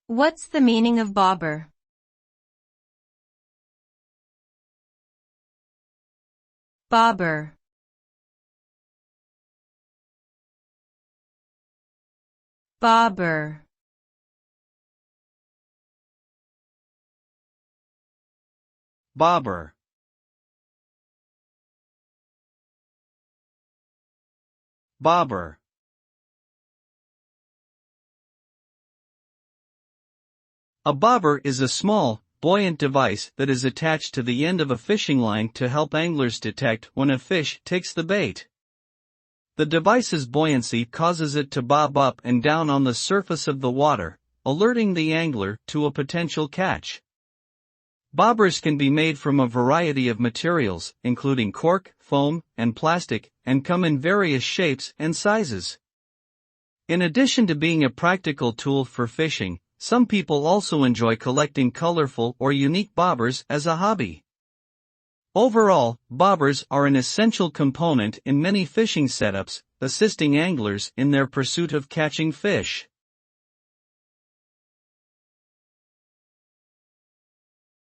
What's the meaning of bobber? Bobber. Bobber. Bobber. Bobber. A bobber is a small, buoyant device that is attached to the end of a fishing line to help anglers detect when a fish takes the bait. The device's buoyancy causes it to bob up and down on the surface of the water, alerting the angler to a potential catch. Bobbers can be made from a variety of materials, including cork, foam, and plastic, and come in various shapes and sizes. In addition to being a practical tool for fishing, some people also enjoy collecting colorful or unique bobbers as a hobby. Overall, bobbers are an essential component in many fishing setups, assisting anglers in their pursuit of catching fish.